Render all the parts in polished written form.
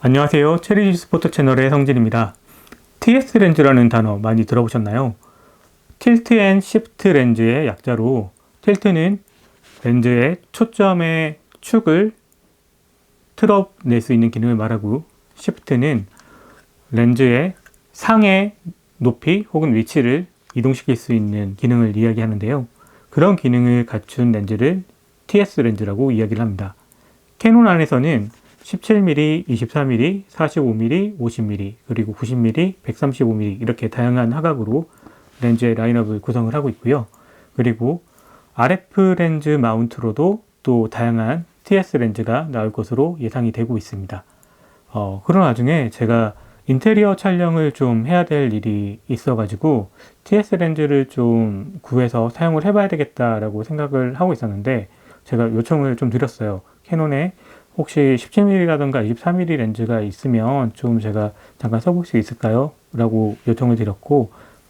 안녕하세요. 체리지 스포츠 채널의 성진입니다. TS 렌즈라는 단어 많이 들어보셨나요? 틸트 앤 시프트 렌즈의 약자로, 틸트는 렌즈의 초점의 축을 틀어낼 수 있는 기능을 말하고, 시프트는 렌즈의 상의 높이 혹은 위치를 이동시킬 수 있는 기능을 이야기하는데요. 그런 기능을 갖춘 렌즈를 TS 렌즈라고 이야기를 합니다. 캐논 안에서는 17mm, 24mm, 45mm, 50mm, 그리고 90mm, 135mm 이렇게 다양한 화각으로 렌즈의 라인업을 구성을 하고 있고요. 그리고 RF 렌즈 마운트로도 또 다양한 TS 렌즈가 나올 것으로 예상이 되고 있습니다. 그런 와중에 제가 인테리어 촬영을 좀 해야 될 일이 있어가지고 TS 렌즈를 좀 구해서 사용을 해봐야 되겠다라고 생각을 하고 있었는데, 제가 요청을 좀 드렸어요. 캐논에 혹시 17mm라든가 24mm 렌즈가 있으면 좀 제가 잠깐 써볼 수 있을까요? 라고 요청을 드렸고,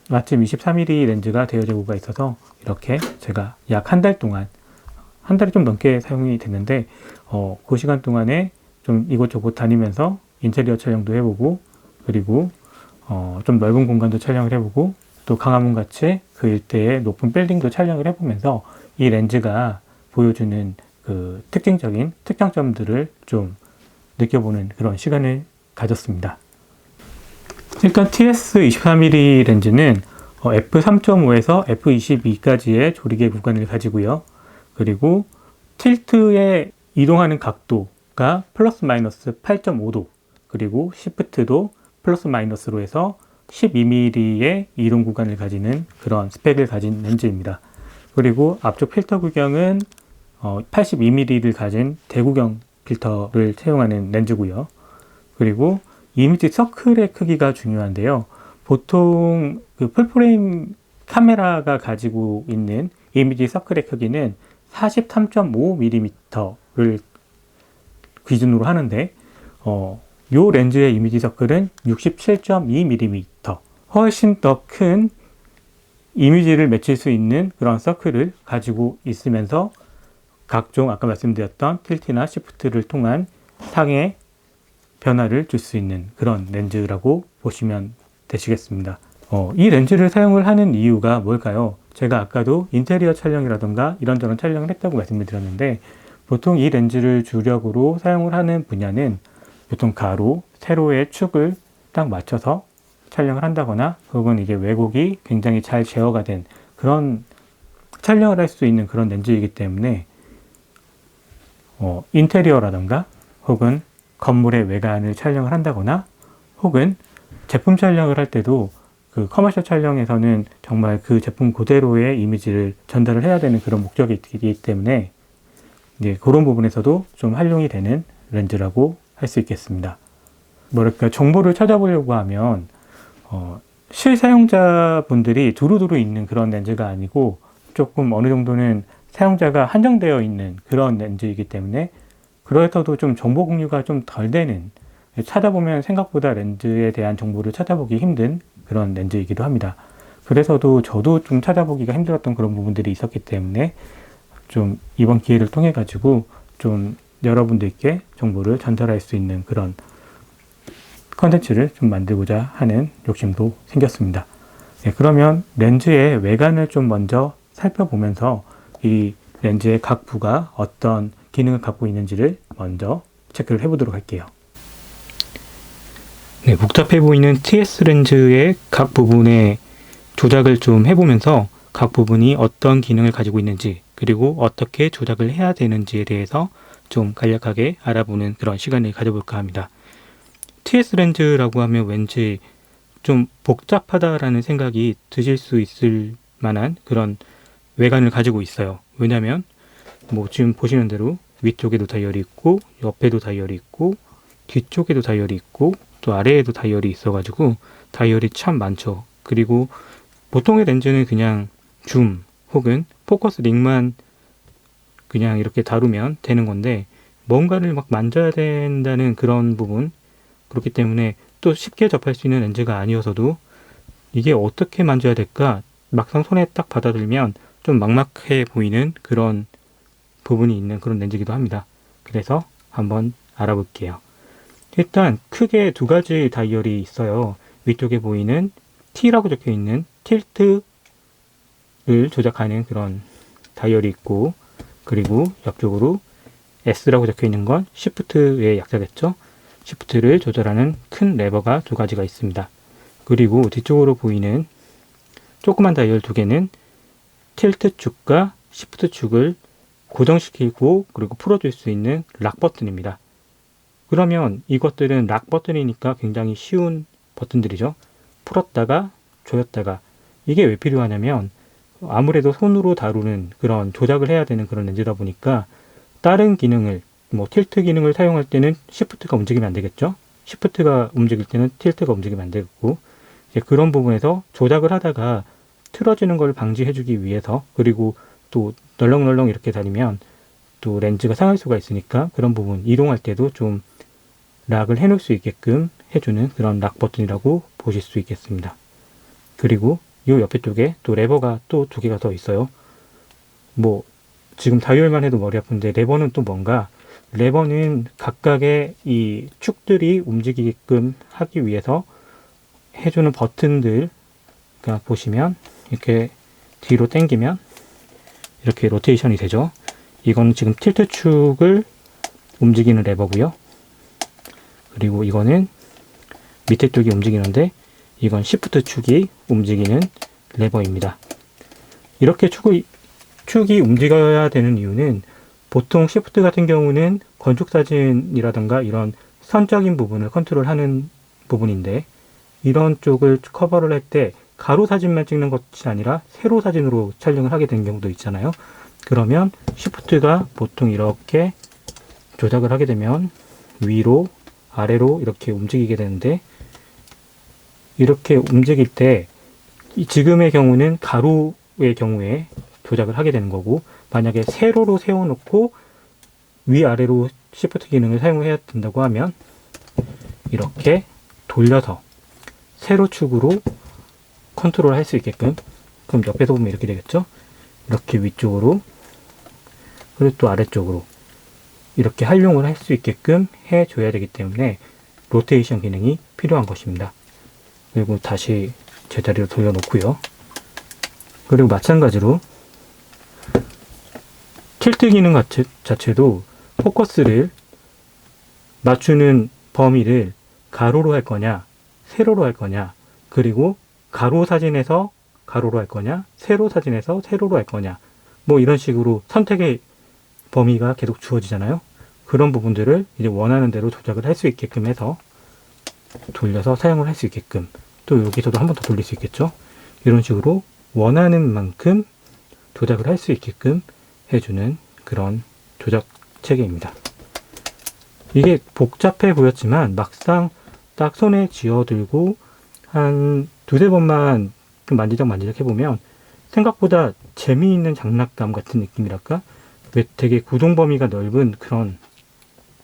마침 24mm 렌즈가 대여 재고가 있어서 이렇게 제가 약 한 달 동안, 한 달이 좀 넘게 사용이 됐는데, 그 시간 동안에 좀 이곳저곳 다니면서 인테리어 촬영도 해보고, 그리고 좀 넓은 공간도 촬영을 해보고, 또 강화문 같이 그 일대의 높은 빌딩도 촬영을 해보면서 이 렌즈가 보여주는 그 특징적인 특장점들을 좀 느껴보는 그런 시간을 가졌습니다. 일단 TS 24mm 렌즈는 f3.5에서 f22까지의 조리개 구간을 가지고요. 그리고 틸트에 이동하는 각도가 플러스 마이너스 8.5도, 그리고 시프트도 플러스 마이너스로 해서 12mm의 이동 구간을 가지는 그런 스펙을 가진 렌즈입니다. 그리고 앞쪽 필터 구경은 82mm를 가진 대구경 필터를 사용하는 렌즈고요. 그리고 이미지 서클의 크기가 중요한데요. 보통 그 풀프레임 카메라가 가지고 있는 이미지 서클의 크기는 43.5mm를 기준으로 하는데, 요 렌즈의 이미지 서클은 67.2mm, 훨씬 더 큰 이미지를 맺힐 수 있는 그런 서클을 가지고 있으면서 각종 아까 말씀드렸던 틸트나 시프트를 통한 상의 변화를 줄 수 있는 그런 렌즈라고 보시면 되시겠습니다. 이 렌즈를 사용을 하는 이유가 뭘까요? 제가 아까도 인테리어 촬영이라던가 이런저런 촬영을 했다고 말씀을 드렸는데, 보통 이 렌즈를 주력으로 사용을 하는 분야는 보통 가로, 세로의 축을 딱 맞춰서 촬영을 한다거나, 혹은 이게 왜곡이 굉장히 잘 제어가 된 그런 촬영을 할 수 있는 그런 렌즈이기 때문에 인테리어라던가 혹은 건물의 외관을 촬영을 한다거나, 혹은 제품 촬영을 할 때도 그 커머셜 촬영에서는 정말 그 제품 그대로의 이미지를 전달을 해야 되는 그런 목적이 있기 때문에 이제 그런 부분에서도 좀 활용이 되는 렌즈라고 할 수 있겠습니다. 뭐랄까, 정보를 찾아보려고 하면 실사용자분들이 두루두루 있는 그런 렌즈가 아니고 조금 어느 정도는 사용자가 한정되어 있는 그런 렌즈이기 때문에, 그래서도 좀 정보 공유가 좀 덜 되는, 찾아보면 생각보다 렌즈에 대한 정보를 찾아보기 힘든 그런 렌즈이기도 합니다. 그래서도 저도 좀 찾아보기가 힘들었던 그런 부분들이 있었기 때문에 좀 이번 기회를 통해 가지고 좀 여러분들께 정보를 전달할 수 있는 그런 컨텐츠를 좀 만들고자 하는 욕심도 생겼습니다. 네, 그러면 렌즈의 외관을 좀 먼저 살펴보면서 이 렌즈의 각 부가 어떤 기능을 갖고 있는지를 먼저 체크를 해보도록 할게요. 네, 복잡해 보이는 TS 렌즈의 각 부분의 조작을 좀 해보면서 각 부분이 어떤 기능을 가지고 있는지, 그리고 어떻게 조작을 해야 되는지에 대해서 좀 간략하게 알아보는 그런 시간을 가져볼까 합니다. TS 렌즈라고 하면 왠지 좀 복잡하다라는 생각이 드실 수 있을 만한 그런 외관을 가지고 있어요. 왜냐면 뭐 지금 보시는 대로 위쪽에도 다이얼이 있고, 옆에도 다이얼이 있고, 뒤쪽에도 다이얼이 있고, 또 아래에도 다이얼이 있어가지고 다이얼이 참 많죠. 그리고 보통의 렌즈는 그냥 줌 혹은 포커스 링만 그냥 이렇게 다루면 되는 건데, 뭔가를 막 만져야 된다는 그런 부분, 그렇기 때문에 또 쉽게 접할 수 있는 렌즈가 아니어서도 이게 어떻게 만져야 될까, 막상 손에 딱 받아들면 좀 막막해 보이는 그런 부분이 있는 그런 렌즈이기도 합니다. 그래서 한번 알아볼게요. 일단 크게 두 가지 다이얼이 있어요. 위쪽에 보이는 T라고 적혀 있는 틸트를 조작하는 그런 다이얼이 있고, 그리고 옆쪽으로 S라고 적혀 있는 건 Shift의 약자겠죠. Shift를 조절하는 큰 레버가 두 가지가 있습니다. 그리고 뒤쪽으로 보이는 조그만 다이얼 두 개는 틸트 축과 Shift 축을 고정시키고 그리고 풀어줄 수 있는 락 버튼입니다. 그러면 이것들은 락 버튼이니까 굉장히 쉬운 버튼들이죠. 풀었다가 조였다가. 이게 왜 필요하냐면 아무래도 손으로 다루는 그런 조작을 해야 되는 그런 렌즈다 보니까 다른 기능을 뭐 틸트 기능을 사용할 때는 시프트가 움직이면 안 되겠죠. 시프트가 움직일 때는 틸트가 움직이면 안 되겠고, 이제 그런 부분에서 조작을 하다가 틀어지는 걸 방지해주기 위해서, 그리고 또 널렁널렁 이렇게 다니면 또 렌즈가 상할 수가 있으니까 그런 부분 이동할 때도 좀 락을 해놓을 수 있게끔 해주는 그런 락 버튼이라고 보실 수 있겠습니다. 그리고 이 옆에 쪽에 또 레버가 또 두 개가 더 있어요. 뭐 지금 다이얼만 해도 머리 아픈데 레버는 또 뭔가, 레버는 각각의 이 축들이 움직이게끔 하기 위해서 해주는 버튼들. 그러니까 보시면 이렇게 뒤로 당기면 이렇게 로테이션이 되죠. 이건 지금 틸트 축을 움직이는 레버고요. 그리고 이거는 밑에 쪽이 움직이는데 이건 시프트 축이 움직이는 레버입니다. 이렇게 축이 움직여야 되는 이유는 보통 시프트 같은 경우는 건축사진이라든가 이런 선적인 부분을 컨트롤하는 부분인데, 이런 쪽을 커버를 할 때 가로 사진만 찍는 것이 아니라 세로 사진으로 촬영을 하게 되는 경우도 있잖아요. 그러면 시프트가 보통 이렇게 조작을 하게 되면 위로 아래로 이렇게 움직이게 되는데, 이렇게 움직일 때 지금의 경우는 가로의 경우에 조작을 하게 되는 거고, 만약에 세로로 세워놓고 위아래로 시프트 기능을 사용해야 된다고 하면 이렇게 돌려서 세로 축으로 컨트롤 할 수 있게끔, 그럼 옆에서 보면 이렇게 되겠죠. 이렇게 위쪽으로 그리고 또 아래쪽으로 이렇게 활용을 할 수 있게끔 해줘야 되기 때문에 로테이션 기능이 필요한 것입니다. 그리고 다시 제자리로 돌려놓고요. 그리고 마찬가지로 틸트 기능 자체도 포커스를 맞추는 범위를 가로로 할 거냐 세로로 할 거냐, 그리고 가로 사진에서 가로로 할 거냐 세로 사진에서 세로로 할 거냐, 뭐 이런 식으로 선택의 범위가 계속 주어지잖아요. 그런 부분들을 이제 원하는 대로 조작을 할 수 있게끔 해서 돌려서 사용을 할 수 있게끔, 또 여기서도 한 번 더 돌릴 수 있겠죠. 이런 식으로 원하는 만큼 조작을 할 수 있게끔 해주는 그런 조작 체계입니다. 이게 복잡해 보였지만 막상 딱 손에 쥐어들고 한 두세 번만 좀 만지작 해보면 생각보다 재미있는 장난감 같은 느낌이랄까? 왜 되게 구동 범위가 넓은 그런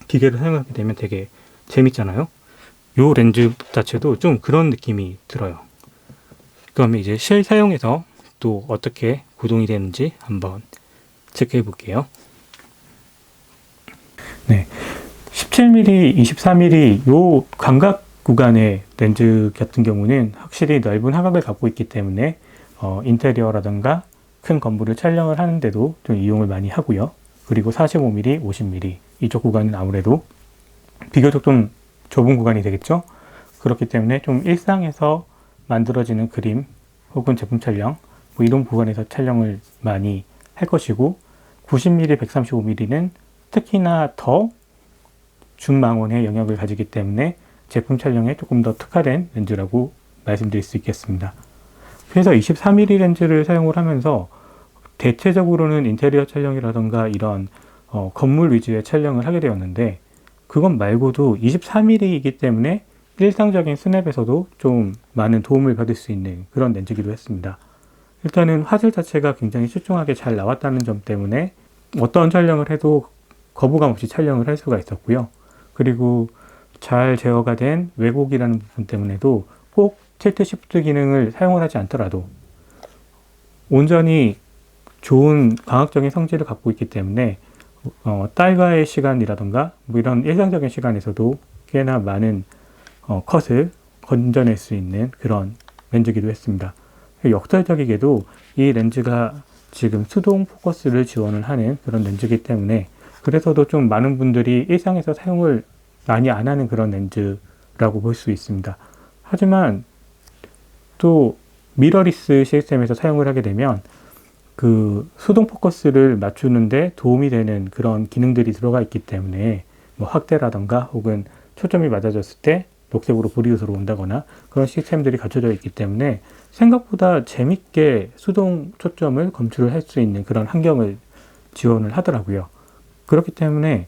기계를 사용하게 되면 되게 재밌잖아요. 요 렌즈 자체도 좀 그런 느낌이 들어요. 그러면 이제 실사용에서 또 어떻게 구동이 되는지 한번 체크해 볼게요. 네, 17mm, 24mm 요 광각 구간의 렌즈 같은 경우는 확실히 넓은 화각을 갖고 있기 때문에 인테리어라든가 큰 건물을 촬영을 하는데도 좀 이용을 많이 하고요. 그리고 45mm, 50mm 이쪽 구간은 아무래도 비교적 좀 좁은 구간이 되겠죠. 그렇기 때문에 좀 일상에서 만들어지는 그림 혹은 제품 촬영 뭐 이런 구간에서 촬영을 많이 할 것이고, 90mm, 135mm는 특히나 더 중망원의 영역을 가지기 때문에 제품 촬영에 조금 더 특화된 렌즈라고 말씀드릴 수 있겠습니다. 그래서 24mm 렌즈를 사용을 하면서 대체적으로는 인테리어 촬영이라던가 이런 건물 위주의 촬영을 하게 되었는데, 그것 말고도 23mm이기 때문에 일상적인 스냅에서도 좀 많은 도움을 받을 수 있는 그런 렌즈이기도 했습니다. 일단은 화질 자체가 굉장히 출중하게 잘 나왔다는 점 때문에 어떤 촬영을 해도 거부감 없이 촬영을 할 수가 있었고요. 그리고 잘 제어가 된 왜곡이라는 부분 때문에도 꼭 틸트 시프트 기능을 사용을 하지 않더라도 온전히 좋은 광학적인 성질을 갖고 있기 때문에 딸과의 시간이라던가 뭐 이런 일상적인 시간에서도 꽤나 많은 컷을 건져낼 수 있는 그런 렌즈이기도 했습니다. 역설적이게도 이 렌즈가 지금 수동 포커스를 지원을 하는 그런 렌즈이기 때문에 그래서도 좀 많은 분들이 일상에서 사용을 많이 안 하는 그런 렌즈라고 볼 수 있습니다. 하지만 또 미러리스 시스템에서 사용을 하게 되면 그 수동 포커스를 맞추는데 도움이 되는 그런 기능들이 들어가 있기 때문에 뭐 확대라던가 혹은 초점이 맞아졌을 때 녹색으로 불이 들어온다거나 그런 시스템들이 갖춰져 있기 때문에 생각보다 재밌게 수동 초점을 검출을 할 수 있는 그런 환경을 지원을 하더라고요. 그렇기 때문에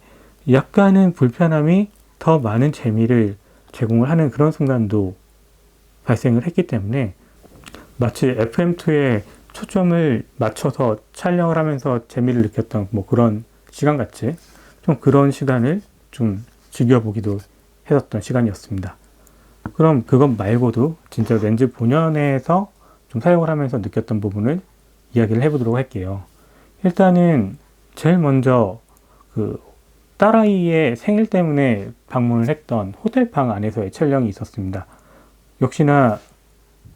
약간은 불편함이 더 많은 재미를 제공을 하는 그런 순간도 발생을 했기 때문에 마치 FM2에 초점을 맞춰서 촬영을 하면서 재미를 느꼈던 뭐 그런 시간같이 좀 그런 시간을 좀 즐겨보기도 했었던 시간이었습니다. 그럼 그것 말고도 진짜 렌즈 본연에서 좀 사용을 하면서 느꼈던 부분을 이야기를 해보도록 할게요. 일단은 제일 먼저 그 딸아이의 생일 때문에 방문을 했던 호텔방 안에서의 촬영이 있었습니다. 역시나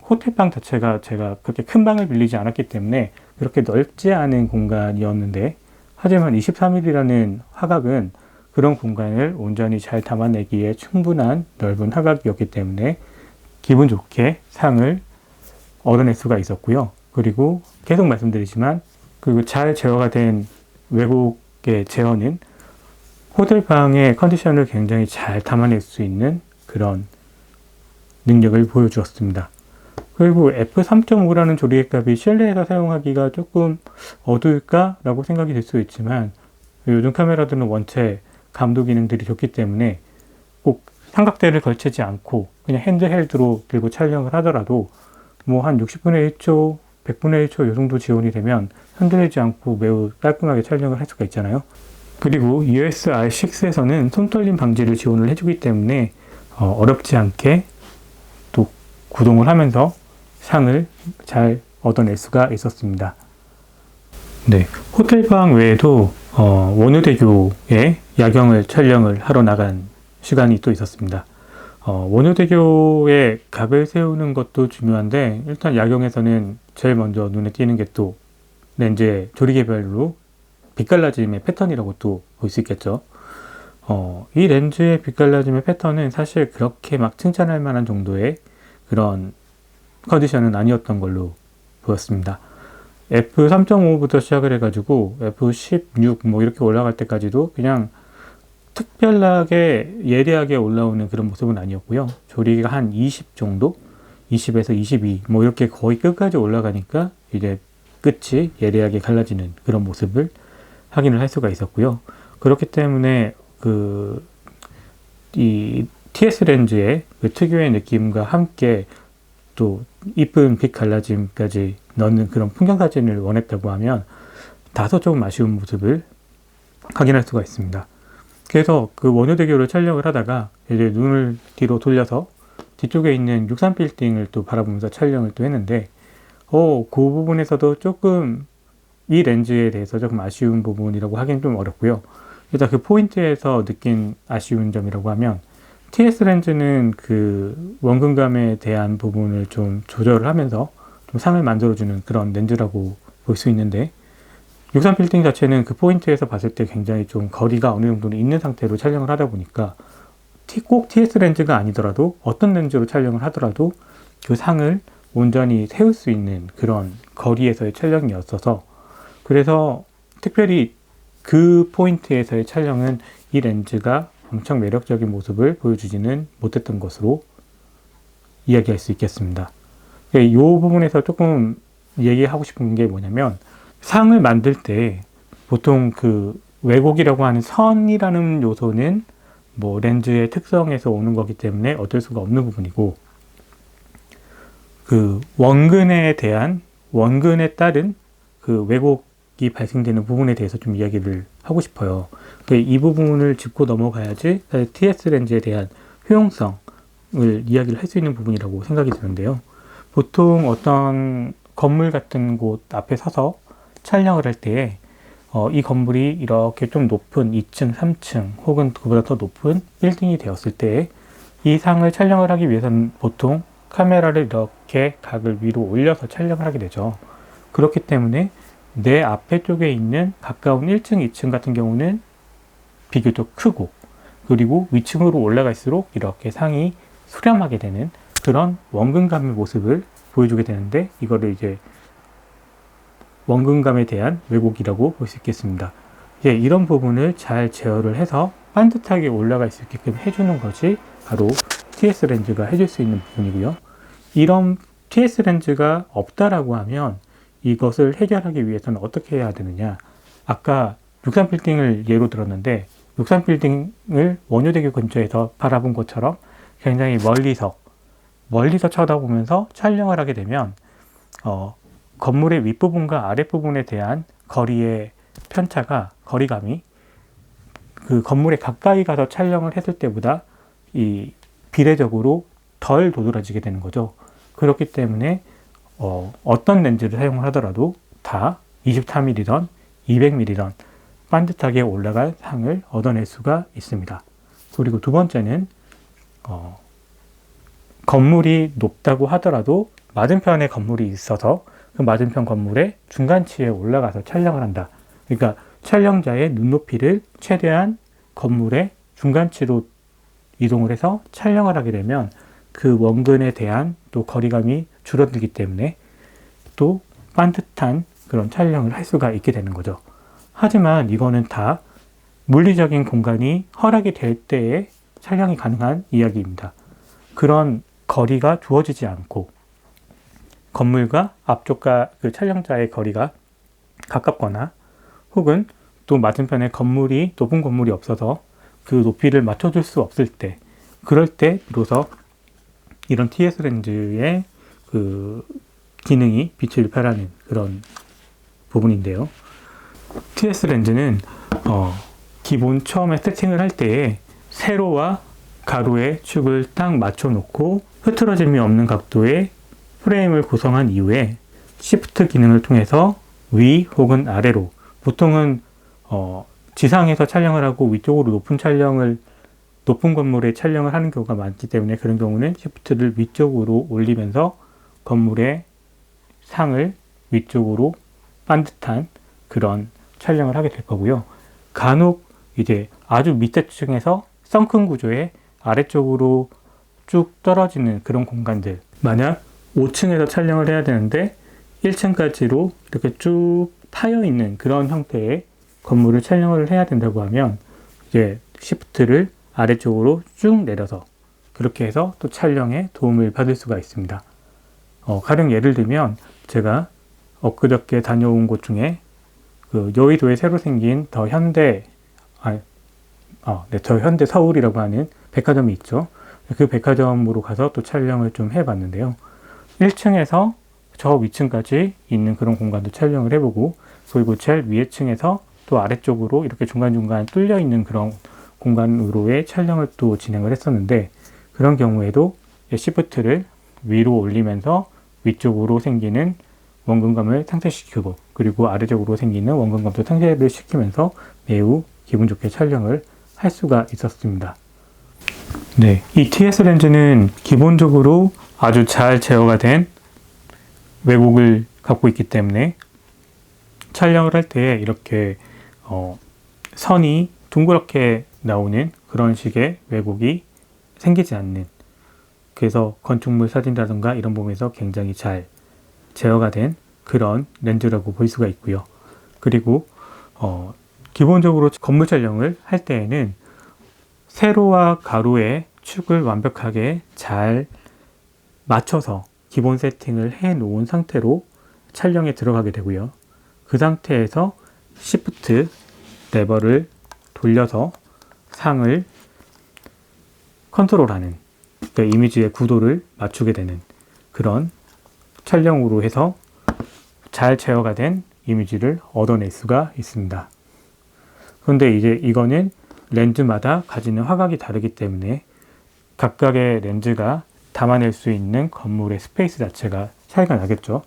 호텔방 자체가 제가 그렇게 큰 방을 빌리지 않았기 때문에 그렇게 넓지 않은 공간이었는데 하지만 23mm라는 화각은 그런 공간을 온전히 잘 담아내기에 충분한 넓은 화각이었기 때문에 기분 좋게 상을 얻어낼 수가 있었고요. 그리고 계속 말씀드리지만 그리고 잘 제어가 된 왜곡의 제어는 호텔방의 컨디션을 굉장히 잘 담아낼 수 있는 그런 능력을 보여주었습니다. 그리고 f3.5라는 조리개값이 실내에서 사용하기가 조금 어두울까? 라고 생각이 될 수 있지만 요즘 카메라들은 원체 감도 기능들이 좋기 때문에 꼭 삼각대를 걸치지 않고 그냥 핸드헬드로 들고 촬영을 하더라도 뭐 한 60분의 1초, 100분의 1초 이 정도 지원이 되면 흔들리지 않고 매우 깔끔하게 촬영을 할 수가 있잖아요. 그리고 EOS R6에서는 손떨림 방지를 지원을 해주기 때문에 어렵지 않게 또 구동을 하면서 상을 잘 얻어낼 수가 있었습니다. 네, 호텔방 외에도 원효대교에 야경을 촬영을 하러 나간 시간이 또 있었습니다. 원효대교에 각을 세우는 것도 중요한데 일단 야경에서는 제일 먼저 눈에 띄는 게 또 렌즈의 조리개별로 빛갈라짐의 패턴이라고 또 볼 수 있겠죠. 이 렌즈의 빛갈라짐의 패턴은 사실 그렇게 막 칭찬할 만한 정도의 그런 컨디션은 아니었던 걸로 보였습니다. f3.5부터 시작을 해가지고 f16 뭐 이렇게 올라갈 때까지도 그냥 특별하게 예리하게 올라오는 그런 모습은 아니었고요. 조리가 한 20 정도? 20에서 22 뭐 이렇게 거의 끝까지 올라가니까 이제 끝이 예리하게 갈라지는 그런 모습을 확인을 할 수가 있었고요. 그렇기 때문에 이 TS 렌즈의 그 특유의 느낌과 함께 또 이쁜 빛 갈라짐까지 넣는 그런 풍경 사진을 원했다고 하면 다소 조금 아쉬운 모습을 확인할 수가 있습니다. 그래서 그 원효대교를 촬영을 하다가 이제 눈을 뒤로 돌려서 뒤쪽에 있는 63 빌딩을 또 바라보면서 촬영을 또 했는데 그 부분에서도 조금 이 렌즈에 대해서 조금 아쉬운 부분이라고 하기는 좀 어렵고요. 일단 그 포인트에서 느낀 아쉬운 점이라고 하면 TS 렌즈는 그 원근감에 대한 부분을 좀 조절을 하면서 좀 상을 만들어주는 그런 렌즈라고 볼 수 있는데 63 빌딩 자체는 그 포인트에서 봤을 때 굉장히 좀 거리가 어느 정도는 있는 상태로 촬영을 하다 보니까 꼭 TS 렌즈가 아니더라도 어떤 렌즈로 촬영을 하더라도 그 상을 온전히 세울 수 있는 그런 거리에서의 촬영이었어서 그래서 특별히 그 포인트에서의 촬영은 이 렌즈가 엄청 매력적인 모습을 보여주지는 못했던 것으로 이야기할 수 있겠습니다. 이 부분에서 조금 얘기하고 싶은 게 뭐냐면 상을 만들 때 보통 그 왜곡이라고 하는 선이라는 요소는 뭐 렌즈의 특성에서 오는 거기 때문에 어쩔 수가 없는 부분이고 그 원근에 따른 그 왜곡이 발생되는 부분에 대해서 좀 이야기를 하고 싶어요. 이 부분을 짚고 넘어가야지 사실 TS 렌즈에 대한 효용성을 이야기를 할 수 있는 부분이라고 생각이 드는데요. 보통 어떤 건물 같은 곳 앞에 서서 촬영을 할 때 이 건물이 이렇게 좀 높은 2층, 3층 혹은 그보다 더 높은 빌딩이 되었을 때 이 상을 촬영을 하기 위해서는 보통 카메라를 이렇게 각을 위로 올려서 촬영을 하게 되죠. 그렇기 때문에 내 앞에 쪽에 있는 가까운 1층, 2층 같은 경우는 비교적 크고, 그리고 위층으로 올라갈수록 이렇게 상이 수렴하게 되는 그런 원근감의 모습을 보여주게 되는데, 이거를 이제 원근감에 대한 왜곡이라고 볼 수 있겠습니다. 이런 부분을 잘 제어를 해서 반듯하게 올라갈 수 있게끔 해주는 것이 바로 TS 렌즈가 해줄 수 있는 부분이고요. 이런 TS 렌즈가 없다라고 하면 이것을 해결하기 위해서는 어떻게 해야 되느냐. 아까 63빌딩을 예로 들었는데 63빌딩을 원효대교 근처에서 바라본 것처럼 굉장히 멀리서 쳐다보면서 촬영을 하게 되면 건물의 윗부분과 아랫부분에 대한 거리의 편차가, 거리감이 그 건물에 가까이 가서 촬영을 했을 때보다 비례적으로 덜 도드라지게 되는 거죠. 그렇기 때문에 어떤 렌즈를 사용을 하더라도 다 24mm든 200mm든 반듯하게 올라갈 상을 얻어낼 수가 있습니다. 그리고 두 번째는 건물이 높다고 하더라도 맞은편에 건물이 있어서 그 맞은편 건물의 중간치에 올라가서 촬영을 한다. 그러니까 촬영자의 눈높이를 최대한 건물의 중간치로 이동을 해서 촬영을 하게 되면 그 원근에 대한 또 거리감이 줄어들기 때문에 또 반듯한 그런 촬영을 할 수가 있게 되는 거죠. 하지만 이거는 다 물리적인 공간이 허락이 될 때에 촬영이 가능한 이야기입니다. 그런 거리가 주어지지 않고 건물과 앞쪽과 그 촬영자의 거리가 가깝거나 혹은 또 맞은편에 높은 건물이 없어서 그 높이를 맞춰줄 수 없을 때, 그럴 때 비로소 이런 TS 렌즈의 그 기능이 빛을 발하는 그런 부분인데요. TS 렌즈는 기본 처음에 세팅을 할 때에 세로와 가로의 축을 딱 맞춰 놓고 흐트러짐이 없는 각도의 프레임을 구성한 이후에 시프트 기능을 통해서 위 혹은 아래로, 보통은 지상에서 촬영을 하고 위쪽으로 높은 건물에 촬영을 하는 경우가 많기 때문에 그런 경우는 시프트를 위쪽으로 올리면서 건물의 상을 위쪽으로 반듯한 그런 촬영을 하게 될 거고요. 간혹 이제 아주 밑에 층에서 썬큰 구조의 아래쪽으로 쭉 떨어지는 그런 공간들, 만약 5층에서 촬영을 해야 되는데 1층까지로 이렇게 쭉 파여 있는 그런 형태의 건물을 촬영을 해야 된다고 하면 이제 시프트를 아래쪽으로 쭉 내려서 그렇게 해서 또 촬영에 도움을 받을 수가 있습니다. 가령 예를 들면 제가 엊그저께 다녀온 곳 중에 그 여의도에 새로 생긴 더 현대 서울이라고 하는 백화점이 있죠. 그 백화점으로 가서 또 촬영을 좀 해봤는데요. 1층에서 저 위층까지 있는 그런 공간도 촬영을 해보고, 그리고 제일 위에 층에서 또 아래쪽으로 이렇게 중간중간 뚫려 있는 그런 공간으로의 촬영을 또 진행을 했었는데, 그런 경우에도 시프트를 위로 올리면서 위쪽으로 생기는 원근감을 상쇄시키고, 그리고 아래쪽으로 생기는 원근감도 상쇄를 시키면서 매우 기분 좋게 촬영을 할 수가 있었습니다. 네, 이 TS 렌즈는 기본적으로 아주 잘 제어가 된 왜곡을 갖고 있기 때문에 촬영을 할 때 이렇게 선이 둥그렇게 나오는 그런 식의 왜곡이 생기지 않는, 그래서 건축물 사진이라든가 이런 부분에서 굉장히 잘 제어가 된 그런 렌즈라고 볼 수가 있고요. 그리고 기본적으로 건물 촬영을 할 때에는 세로와 가로의 축을 완벽하게 잘 맞춰서 기본 세팅을 해 놓은 상태로 촬영에 들어가게 되고요. 그 상태에서 시프트 레버를 돌려서 상을 컨트롤하는, 그러니까 이미지의 구도를 맞추게 되는 그런 촬영으로 해서 잘 제어가 된 이미지를 얻어낼 수가 있습니다. 그런데 이제 이거는 렌즈마다 가지는 화각이 다르기 때문에 각각의 렌즈가 담아낼 수 있는 건물의 스페이스 자체가 차이가 나겠죠.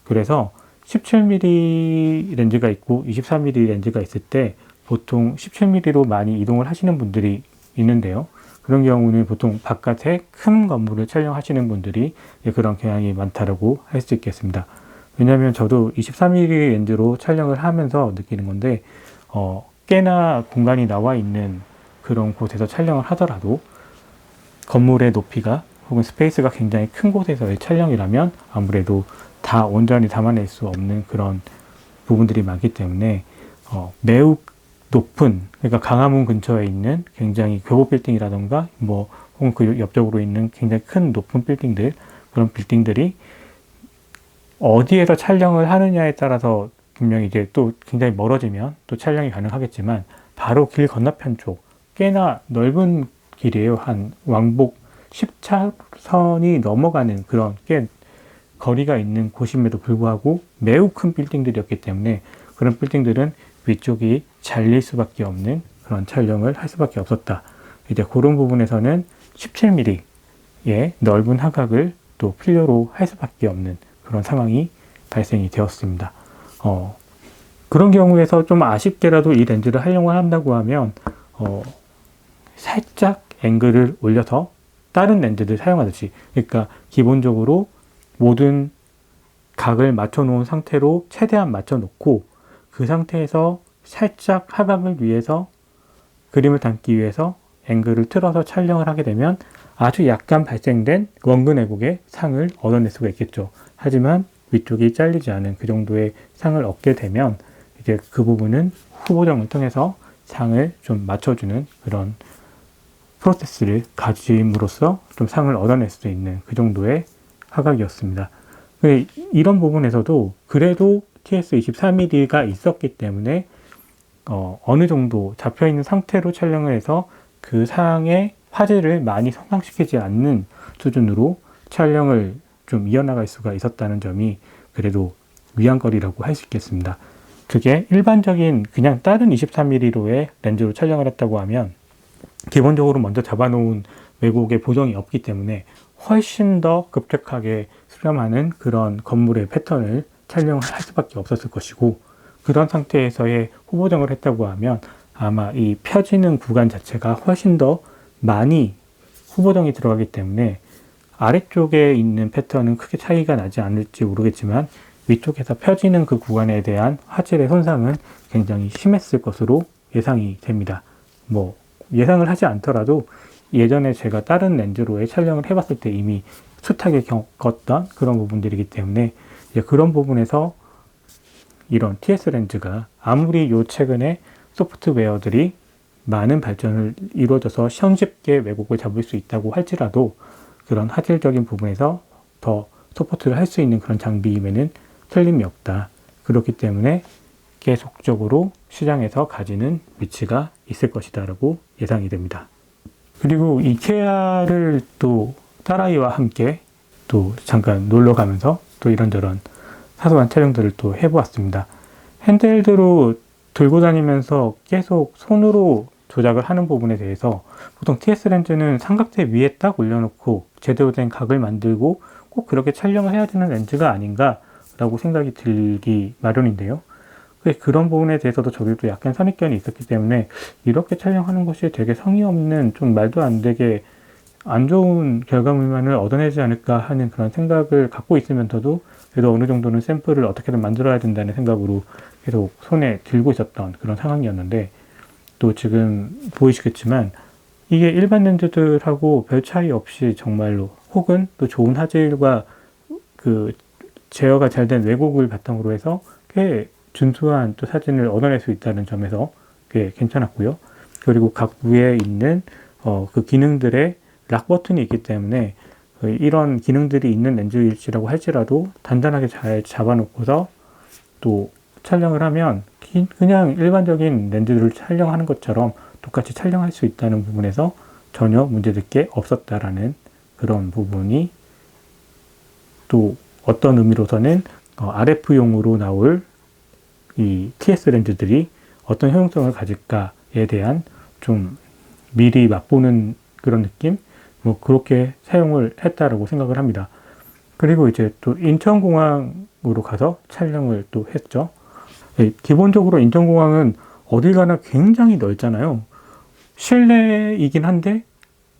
그래서 17mm 렌즈가 있고 24mm 렌즈가 있을 때 보통 17mm로 많이 이동을 하시는 분들이 있는데요. 그런 경우는 보통 바깥에 큰 건물을 촬영하시는 분들이 그런 경향이 많다고 할 수 있겠습니다. 왜냐하면 저도 24mm 렌즈로 촬영을 하면서 느끼는 건데 꽤나 공간이 나와 있는 그런 곳에서 촬영을 하더라도 건물의 높이가 혹은 스페이스가 굉장히 큰 곳에서의 촬영이라면 아무래도 다 온전히 담아낼 수 없는 그런 부분들이 많기 때문에 매우 높은, 그러니까 강화문 근처에 있는 굉장히 교보 빌딩이라던가 혹은 그 옆쪽으로 있는 굉장히 큰 높은 빌딩들, 그런 빌딩들이 어디에서 촬영을 하느냐에 따라서 분명히 이제 또 굉장히 멀어지면 또 촬영이 가능하겠지만 바로 길 건너편 쪽 꽤나 넓은 길이에요. 한 왕복 10차선이 넘어가는 그런 꽤 거리가 있는 곳임에도 불구하고 매우 큰 빌딩들이었기 때문에 그런 빌딩들은 위쪽이 잘릴 수밖에 없는 그런 촬영을 할 수밖에 없었다. 이제 그런 부분에서는 17mm의 넓은 화각을 또 필요로 할 수밖에 없는 그런 상황이 발생이 되었습니다. 그런 경우에서 좀 아쉽게라도 이 렌즈를 활용을 한다고 하면 살짝 앵글을 올려서 다른 렌즈를 사용하듯이, 그러니까 기본적으로 모든 각을 맞춰 놓은 상태로 최대한 맞춰 놓고 그 상태에서 살짝 화각을 위해서 그림을 담기 위해서 앵글을 틀어서 촬영을 하게 되면 아주 약간 발생된 원근 왜곡의 상을 얻어낼 수가 있겠죠. 하지만 위쪽이 잘리지 않은 그 정도의 상을 얻게 되면 이제 그 부분은 후보정을 통해서 상을 좀 맞춰주는 그런 프로세스를 가짐으로써 좀 상을 얻어낼 수 있는 그 정도의 화각이었습니다. 이런 부분에서도 그래도 TS24mm가 있었기 때문에 어느 정도 잡혀있는 상태로 촬영을 해서 그 상의 화질을 많이 손상시키지 않는 수준으로 촬영을 좀 이어나갈 수가 있었다는 점이 그래도 위안거리라고 할 수 있겠습니다. 그게 일반적인 그냥 다른 23mm로의 렌즈로 촬영을 했다고 하면 기본적으로 먼저 잡아놓은 왜곡의 보정이 없기 때문에 훨씬 더 급격하게 수렴하는 그런 건물의 패턴을 촬영을 할 수밖에 없었을 것이고, 그런 상태에서의 후보정을 했다고 하면 아마 이 펴지는 구간 자체가 훨씬 더 많이 후보정이 들어가기 때문에 아래쪽에 있는 패턴은 크게 차이가 나지 않을지 모르겠지만 위쪽에서 펴지는 그 구간에 대한 화질의 손상은 굉장히 심했을 것으로 예상이 됩니다. 예상을 하지 않더라도 예전에 제가 다른 렌즈로의 촬영을 해봤을 때 이미 숱하게 겪었던 그런 부분들이기 때문에 이제 그런 부분에서 이런 TS 렌즈가 아무리 요 최근에 소프트웨어들이 많은 발전을 이루어져서 손쉽게 왜곡을 잡을 수 있다고 할지라도 그런 화질적인 부분에서 더 서포트를 할 수 있는 그런 장비임에는 틀림이 없다. 그렇기 때문에 계속적으로 시장에서 가지는 위치가 있을 것이다 라고 예상이 됩니다. 그리고 이케아를 또 딸아이와 함께 또 잠깐 놀러 가면서 또 이런저런 사소한 촬영들을 또 해보았습니다. 핸드헬드로 들고 다니면서 계속 손으로 조작을 하는 부분에 대해서 보통 TS 렌즈는 삼각대 위에 딱 올려놓고 제대로 된 각을 만들고 꼭 그렇게 촬영을 해야 되는 렌즈가 아닌가 라고 생각이 들기 마련인데요. 그런 부분에 대해서도 저도 약간 선입견이 있었기 때문에 이렇게 촬영하는 것이 되게 성의 없는 좀 말도 안 되게 안 좋은 결과물만을 얻어내지 않을까 하는 그런 생각을 갖고 있으면서도 그래도 어느 정도는 샘플을 어떻게든 만들어야 된다는 생각으로 계속 손에 들고 있었던 그런 상황이었는데, 또 지금 보이시겠지만 이게 일반 렌즈들하고 별 차이 없이 정말로, 혹은 또 좋은 화질과 그 제어가 잘 된 왜곡을 바탕으로 해서 꽤 준수한 또 사진을 얻어낼 수 있다는 점에서 꽤 괜찮았고요. 그리고 각 위에 있는 그 기능들의 락 버튼이 있기 때문에 이런 기능들이 있는 렌즈일지라고 할지라도 단단하게 잘 잡아놓고서 또 촬영을 하면 그냥 일반적인 렌즈를 촬영하는 것처럼 똑같이 촬영할 수 있다는 부분에서 전혀 문제될 게 없었다라는 그런 부분이, 또 어떤 의미로서는 RF용으로 나올 이 TS 렌즈들이 어떤 효용성을 가질까에 대한 좀 미리 맛보는 그런 느낌? 그렇게 사용을 했다라고 생각을 합니다. 그리고 이제 또 인천공항 공항으로 가서 촬영을 또 했죠. 예, 기본적으로 인천공항은 어딜 가나 굉장히 넓잖아요. 실내이긴 한데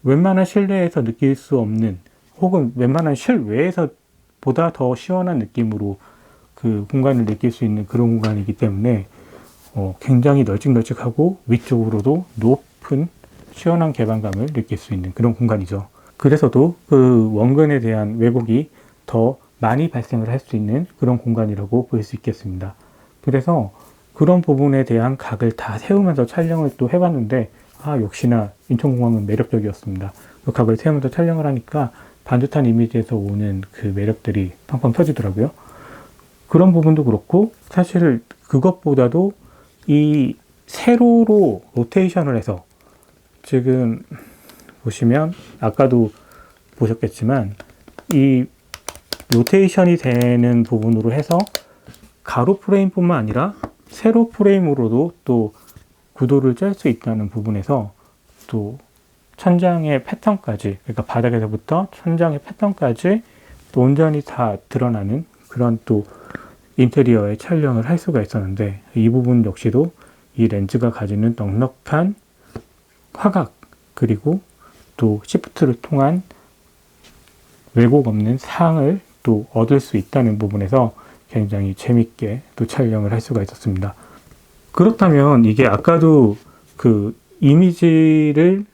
웬만한 실내에서 느낄 수 없는, 혹은 웬만한 실외에서 보다 더 시원한 느낌으로 그 공간을 느낄 수 있는 그런 공간이기 때문에 굉장히 널찍널찍하고 위쪽으로도 높은 시원한 개방감을 느낄 수 있는 그런 공간이죠. 그래서도 그 원근에 대한 왜곡이 더 많이 발생을 할 수 있는 그런 공간이라고 볼 수 있겠습니다. 그래서 그런 부분에 대한 각을 다 세우면서 촬영을 또 해봤는데, 역시나 인천공항은 매력적이었습니다. 그 각을 세우면서 촬영을 하니까 반듯한 이미지에서 오는 그 매력들이 팡팡 터지더라고요. 그런 부분도 그렇고, 사실 그것보다도 이 세로로 로테이션을 해서, 지금 보시면 아까도 보셨겠지만 이 로테이션이 되는 부분으로 해서 가로 프레임뿐만 아니라 세로 프레임으로도 또 구도를 짤 수 있다는 부분에서 또 천장의 패턴까지, 그러니까 바닥에서부터 천장의 패턴까지 또 온전히 다 드러나는 그런 또 인테리어의 촬영을 할 수가 있었는데, 이 부분 역시도 이 렌즈가 가지는 넉넉한 화각, 그리고 또 시프트를 통한 왜곡 없는 상을 또 얻을 수 있다는 부분에서 굉장히 재밌게 또 촬영을 할 수가 있었습니다. 그렇다면 이게 아까도 그 이미지를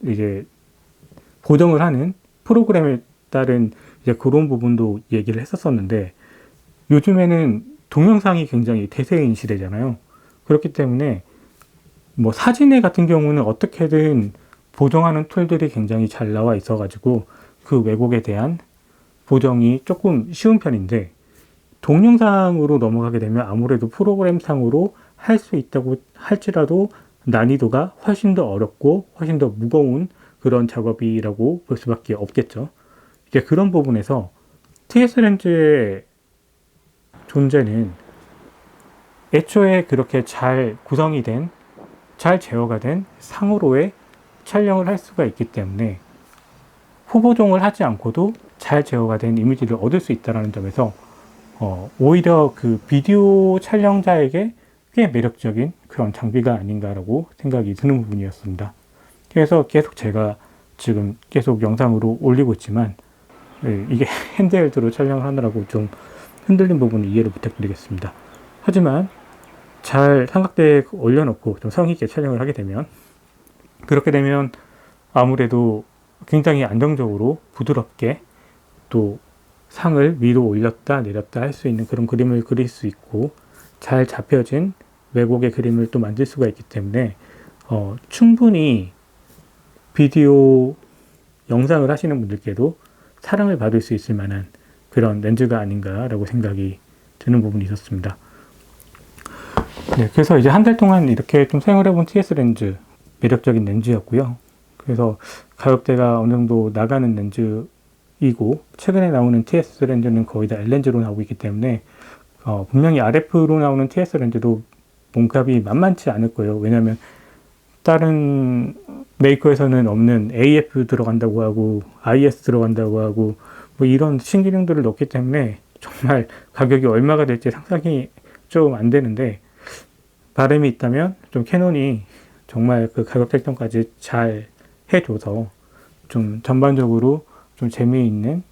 이제 보정을 하는 프로그램에 따른 이제 그런 부분도 얘기를 했었었는데, 요즘에는 동영상이 굉장히 대세인 시대잖아요. 그렇기 때문에 뭐 사진에 같은 경우는 어떻게든 보정하는 툴들이 굉장히 잘 나와 있어가지고 그 왜곡에 대한 보정이 조금 쉬운 편인데, 동영상으로 넘어가게 되면 아무래도 프로그램상으로 할 수 있다고 할지라도 난이도가 훨씬 더 어렵고 훨씬 더 무거운 그런 작업이라고 볼 수밖에 없겠죠. 이제 그런 부분에서 TS 렌즈의 존재는 애초에 그렇게 잘 구성이 된, 잘 제어가 된 상으로의 촬영을 할 수가 있기 때문에 후보종을 하지 않고도 잘 제어가 된 이미지를 얻을 수 있다는 점에서 오히려 그 비디오 촬영자에게 꽤 매력적인 그런 장비가 아닌가라고 생각이 드는 부분이었습니다. 그래서 계속 제가 지금 계속 영상으로 올리고 있지만, 이게 핸드헬드로 촬영을 하느라고 좀 흔들린 부분을 이해를 부탁드리겠습니다. 하지만 잘 삼각대에 올려놓고 좀 성의 있게 촬영을 하게 되면, 그렇게 되면 아무래도 굉장히 안정적으로 부드럽게 또 상을 위로 올렸다 내렸다 할 수 있는 그런 그림을 그릴 수 있고, 잘 잡혀진 왜곡의 그림을 또 만들 수가 있기 때문에 충분히 비디오 영상을 하시는 분들께도 사랑을 받을 수 있을 만한 그런 렌즈가 아닌가라고 생각이 드는 부분이 있었습니다. 네, 그래서 이제 한 달 동안 이렇게 좀 사용을 해본 TS 렌즈, 매력적인 렌즈였고요. 그래서 가격대가 어느 정도 나가는 렌즈이고, 최근에 나오는 TS 렌즈는 거의 다 L렌즈로 나오고 있기 때문에 분명히 RF로 나오는 TS 렌즈도 몸값이 만만치 않을 거예요. 왜냐하면 다른 메이커에서는 없는 AF 들어간다고 하고 IS 들어간다고 하고 뭐 이런 신기능들을 넣기 때문에 정말 가격이 얼마가 될지 상상이 좀 안 되는데, 바람이 있다면 좀 캐논이 정말 그 가격 책정까지 잘 해줘서 좀 전반적으로 좀 재미있는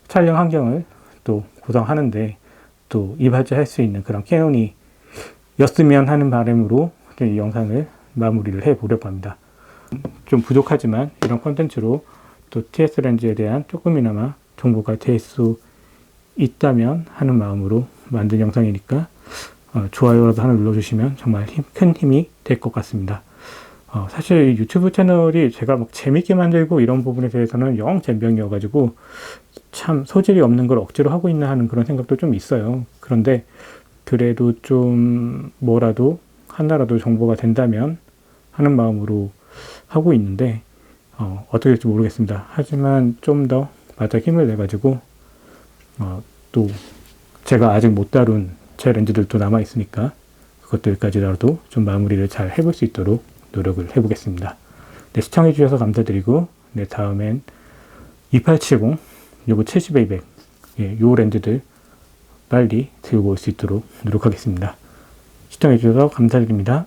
촬영 환경을 또 구성하는데 또 이바지할 수 있는 그런 캐논이 였으면 하는 바람으로 이 영상을 마무리를 해 보려고 합니다. 좀 부족하지만 이런 콘텐츠로 또 TS 렌즈에 대한 조금이나마 정보가 될 수 있다면 하는 마음으로 만든 영상이니까 좋아요라도 하나 눌러주시면 정말 큰 힘이 될 것 같습니다. 사실 유튜브 채널이 제가 막 재밌게 만들고 이런 부분에 대해서는 영 젬병이어가지고 참 소질이 없는 걸 억지로 하고 있나 하는 그런 생각도 좀 있어요. 그런데 그래도 좀 뭐라도 하나라도 정보가 된다면 하는 마음으로 하고 있는데 어떻게 될지 모르겠습니다. 하지만 좀 더 바짝 힘을 내가지고 또 제가 아직 못 다룬 제 렌즈들도 남아 있으니까 그것들까지라도 좀 마무리를 잘 해볼 수 있도록 노력을 해보겠습니다. 네, 시청해 주셔서 감사드리고, 네, 다음엔 2870, 요거 70-200, 요 렌즈들 빨리 들고 올 수 있도록 노력하겠습니다. 시청해 주셔서 감사드립니다.